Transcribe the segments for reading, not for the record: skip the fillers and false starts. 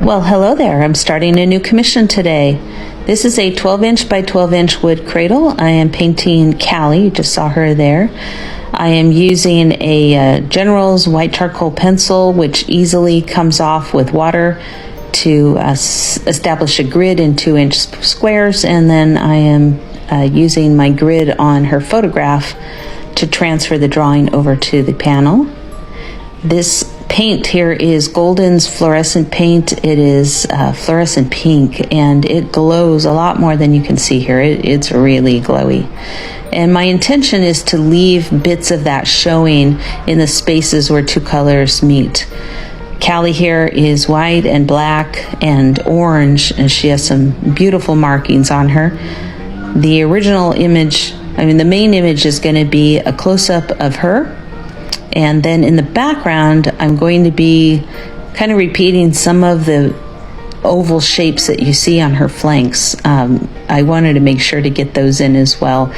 Well, hello there. I'm starting a new commission today. This is a 12-inch by 12-inch wood cradle. I am painting Callie. You just saw her there. I am using a General's white charcoal pencil, which easily comes off with water to establish a grid in 2-inch squares, and then I am using my grid on her photograph to transfer the drawing over to the panel. This paint here is Golden's fluorescent paint. It is fluorescent pink, and it glows a lot more than you can see here. It's really glowy. And my intention is to leave bits of that showing in the spaces where two colors meet. Callie here is white and black and orange, and she has some beautiful markings on her. The original image, the main image is going to be a close-up of her. And then in the background, I'm going to be kind of repeating some of the oval shapes that you see on her flanks. I wanted to make sure to get those in as well.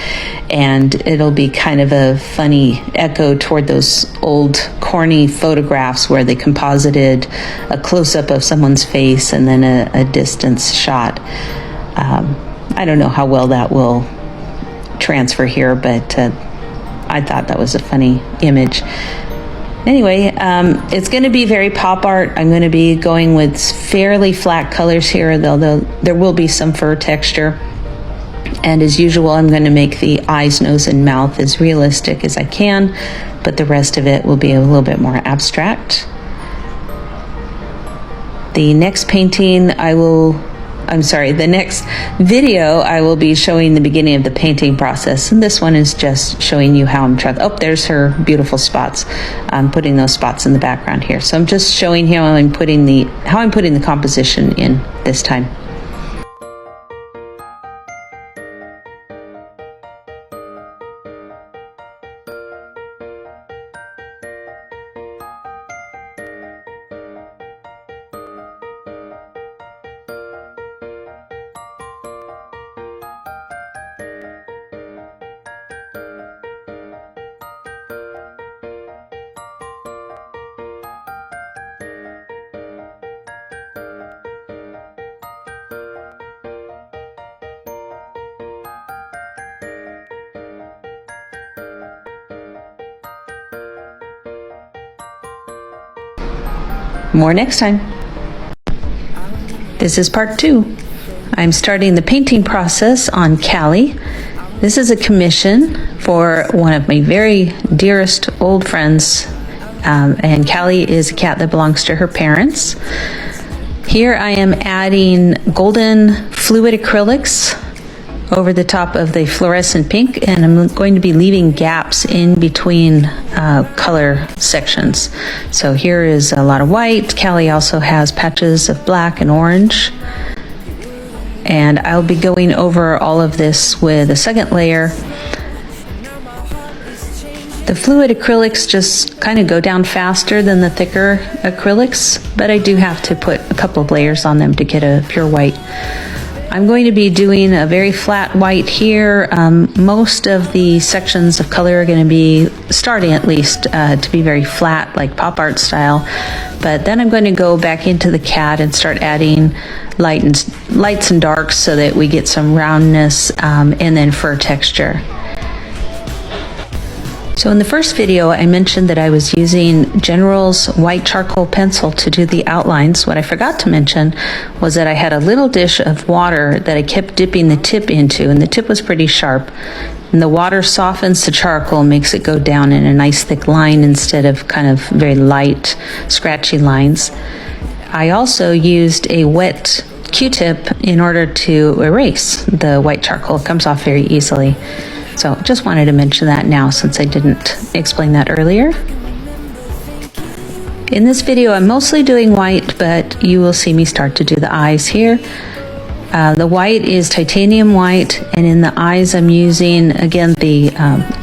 And it'll be kind of a funny echo toward those old corny photographs where they composited a close-up of someone's face and then a distance shot. I don't know how well that will transfer here, but I thought that was a funny image. Anyway, it's going to be very pop art. I'm going to be going with fairly flat colors here, though there will be some fur texture. And as usual, I'm going to make the eyes, nose, and mouth as realistic as I can, but the rest of it will be a little bit more abstract. The next the next video, I will be showing the beginning of the painting process, and this one is just showing you how I'm trying. Oh, there's her beautiful spots. I'm putting those spots in the background here. So I'm just showing how I'm putting the composition in this time. More next time. This is part 2. I'm starting the painting process on Callie. This is a commission for one of my very dearest old friends, and Callie is a cat that belongs to her parents. Here I am adding golden fluid acrylics over the top of the fluorescent pink, and I'm going to be leaving gaps in between color sections. So here is a lot of white. Callie also has patches of black and orange. And I'll be going over all of this with a second layer. The fluid acrylics just kind of go down faster than the thicker acrylics, but I do have to put a couple of layers on them to get a pure white. I'm going to be doing a very flat white here. Most of the sections of color are going to be starting at least to be very flat, like pop art style. But then I'm going to go back into the cat and start adding lights and darks so that we get some roundness and then fur texture. So in the first video, I mentioned that I was using General's white charcoal pencil to do the outlines. What I forgot to mention was that I had a little dish of water that I kept dipping the tip into, and the tip was pretty sharp. And the water softens the charcoal, makes it go down in a nice thick line instead of kind of very light, scratchy lines. I also used a wet Q-tip in order to erase the white charcoal. It comes off very easily. So just wanted to mention that now since I didn't explain that earlier. In this video, I'm mostly doing white, but you will see me start to do the eyes here. The white is titanium white, and in the eyes I'm using, again, the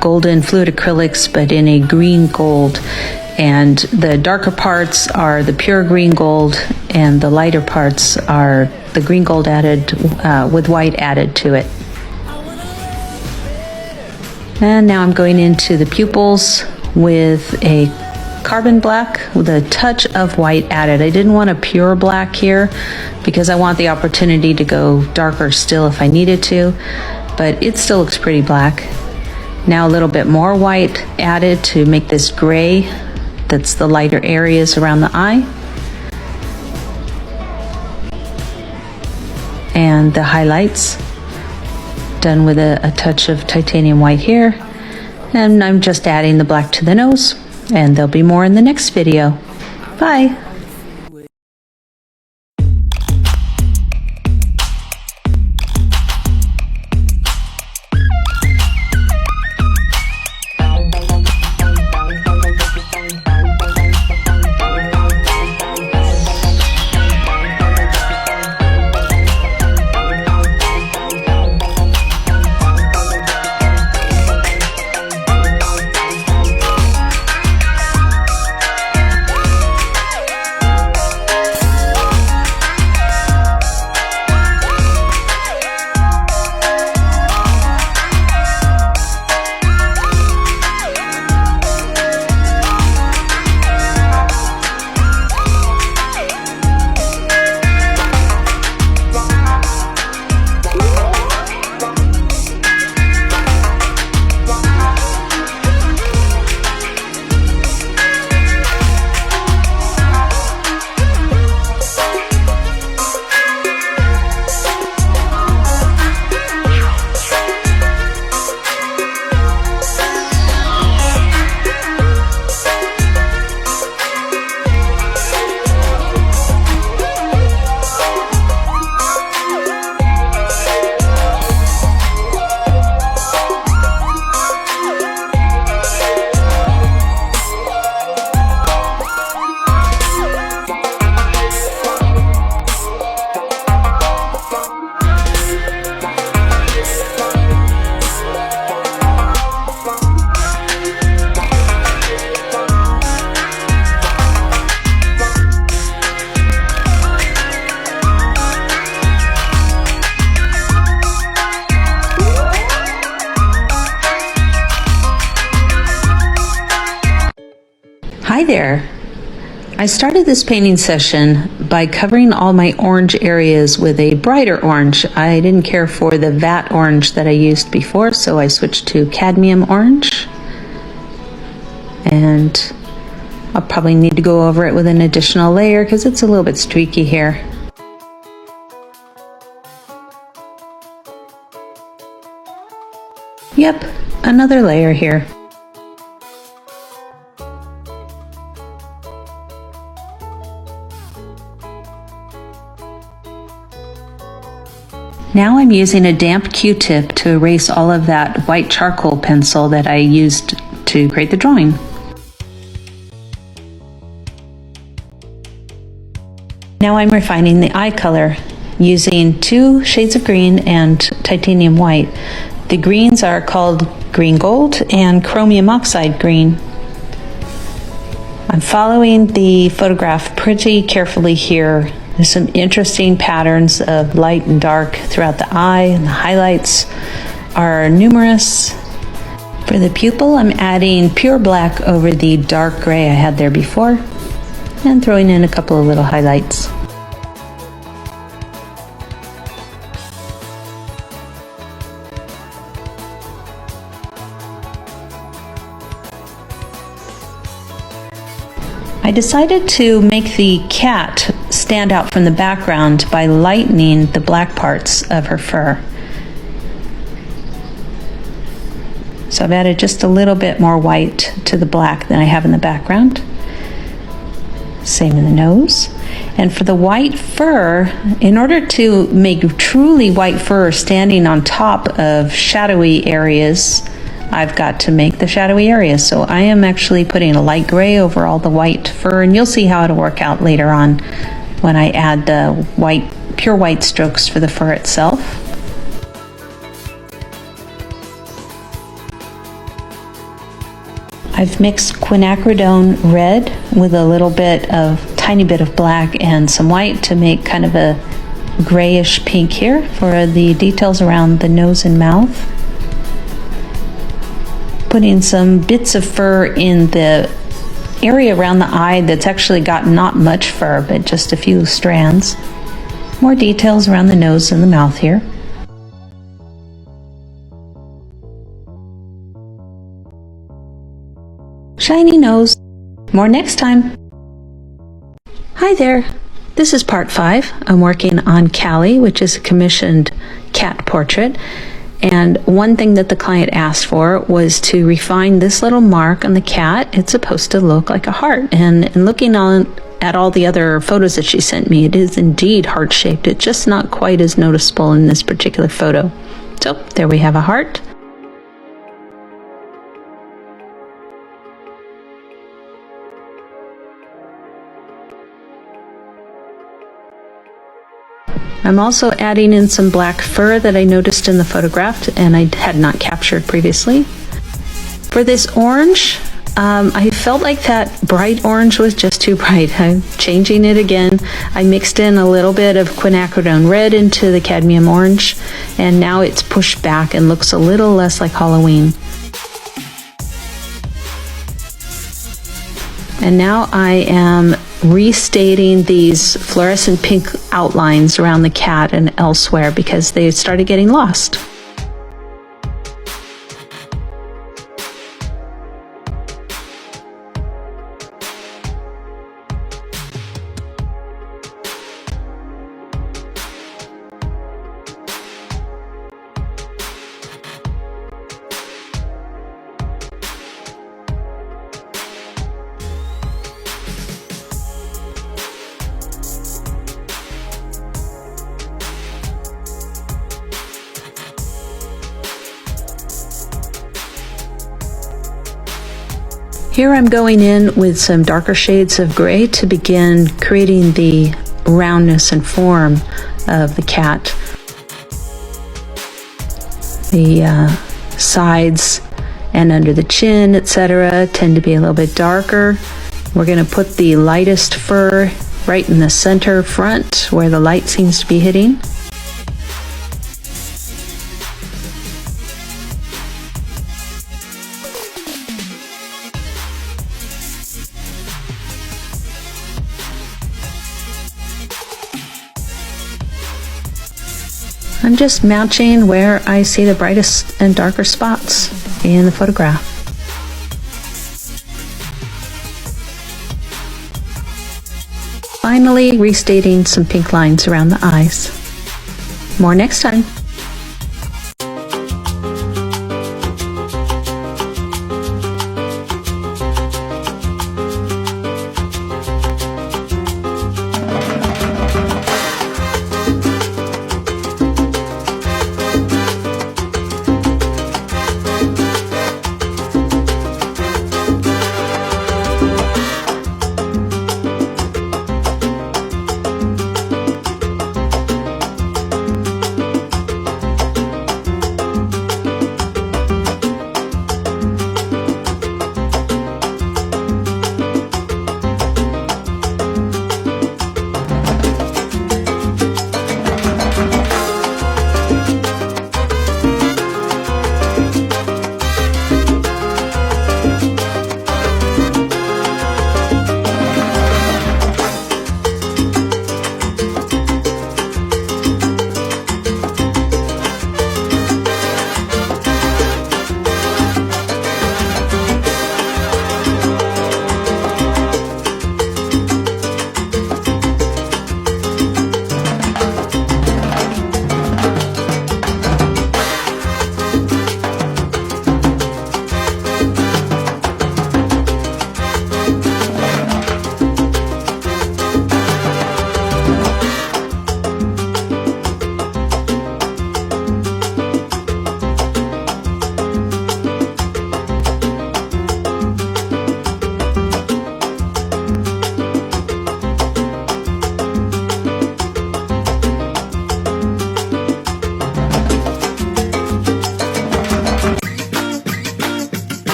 golden fluid acrylics, but in a green gold. And the darker parts are the pure green gold, and the lighter parts are the green gold added with white added to it. And now I'm going into the pupils with a carbon black with a touch of white added. I didn't want a pure black here because I want the opportunity to go darker still if I needed to, but it still looks pretty black. Now a little bit more white added to make this gray, that's the lighter areas around the eye. And the highlights, done with a touch of titanium white here. And I'm just adding the black to the nose, and there'll be more in the next video. Bye. Hi there. I started this painting session by covering all my orange areas with a brighter orange. I didn't care for the vat orange that I used before, so I switched to cadmium orange. And I'll probably need to go over it with an additional layer because it's a little bit streaky here. Yep, another layer here. Now I'm using a damp Q-tip to erase all of that white charcoal pencil that I used to create the drawing. Now I'm refining the eye color using 2 shades of green and titanium white. The greens are called green gold and chromium oxide green. I'm following the photograph pretty carefully here. There's some interesting patterns of light and dark throughout the eye, and the highlights are numerous. For the pupil, I'm adding pure black over the dark gray I had there before, and throwing in a couple of little highlights. I decided to make the cat stand out from the background by lightening the black parts of her fur. So I've added just a little bit more white to the black than I have in the background. Same in the nose. And for the white fur, in order to make truly white fur standing on top of shadowy areas, I've got to make the shadowy areas. So I am actually putting a light gray over all the white fur, and you'll see how it'll work out later on when I add the white, pure white strokes for the fur itself. I've mixed quinacridone red with a little bit of, tiny bit of black and some white to make kind of a grayish pink here for the details around the nose and mouth. Putting some bits of fur in the area around the eye that's actually got not much fur, but just a few strands. More details around the nose and the mouth here. Shiny nose. More next time. Hi there. This is part 5. I'm working on Callie, which is a commissioned cat portrait. And one thing that the client asked for was to refine this little mark on the cat. It's supposed to look like a heart. And looking at all the other photos that she sent me, it is indeed heart-shaped. It's just not quite as noticeable in this particular photo. So there we have a heart. I'm also adding in some black fur that I noticed in the photograph and I had not captured previously. For this orange, I felt like that bright orange was just too bright. I'm changing it again. I mixed in a little bit of quinacridone red into the cadmium orange, and now it's pushed back and looks a little less like Halloween. And now I am restating these fluorescent pink outlines around the cat and elsewhere because they started getting lost. Here I'm going in with some darker shades of gray to begin creating the roundness and form of the cat. The sides and under the chin, etc., tend to be a little bit darker. We're going to put the lightest fur right in the center front where the light seems to be hitting. I'm just matching where I see the brightest and darker spots in the photograph. Finally, restating some pink lines around the eyes. More next time.